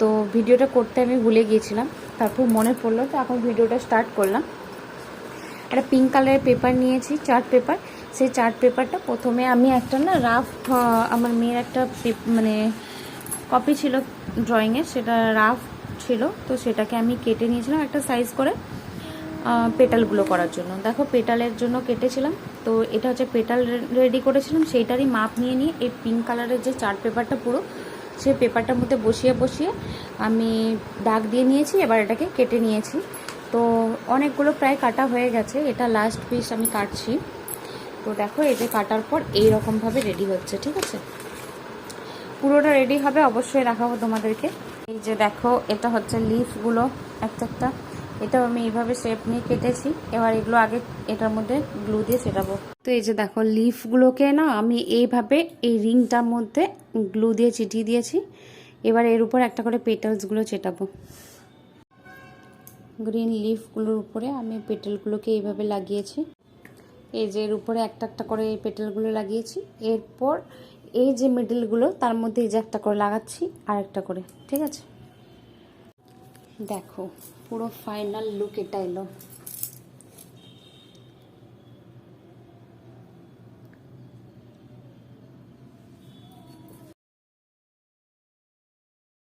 তো ভিডিওটা করতে আমি ভুলে গিয়েছিলাম, তারপর মনে পড়লো, তো এখন ভিডিওটা স্টার্ট করলাম। একটা পিঙ্ক কালারের পেপার নিয়েছি, চার্ট পেপার। সেই চার্ট পেপারটা প্রথমে আমি একটা না রাফ, আমার মেয়ের একটা মানে কপি ছিল ড্রয়িংয়ের, সেটা রাফ ছিল, তো সেটাকে আমি কেটে নিয়েছিলাম একটা সাইজ করে পেটালগুলো করার জন্য। দেখো পেটালের জন্য কেটেছিলাম, তো এটা হচ্ছে পেটাল রেডি করেছিলাম, সেইটারই মাপ নিয়ে নিয়ে এই পিঙ্ক কালারের যে চার্ট পেপারটা পুরো সেই পেপারটার মধ্যে বসিয়ে বসিয়ে আমি দাগ দিয়ে নিয়েছি। এবার এটাকে কেটে নিয়েছি। তো অনেকগুলো প্রায় কাটা হয়ে গেছে, এটা লাস্ট পিস আমি কাটছি। তো দেখো এই যে কাটার পর এইরকমভাবে রেডি হচ্ছে, ঠিক আছে। পুরোটা রেডি হবে, অবশ্যই দেখাবো তোমাদেরকে। এই যে দেখো এটা হচ্ছে লিফগুলো একটা একটা, এটাও আমি এইভাবে শেপ নিয়ে কেটেছি। এবার এগুলো আগে এটার মধ্যে গ্লু দিয়ে চেটাবো। তো এই যে দেখো লিফগুলোকে না আমি এইভাবে এই রিংটার মধ্যে গ্লু দিয়ে চিটিয়ে দিয়েছি। এবার এর উপর একটা করে পেটালসগুলো চেটাবো। গ্রিন লিফগুলোর উপরে আমি পেটালগুলোকে এইভাবে লাগিয়েছি। এই যে এর উপরে একটা একটা করে এই পেটালগুলো লাগিয়েছি। এরপর এই যে মিডলগুলো তার মধ্যে এই যে একটা করে লাগাচ্ছি, আর একটা করে, ঠিক আছে। দেখো পুরো ফাইনাল লুক এটা এলো।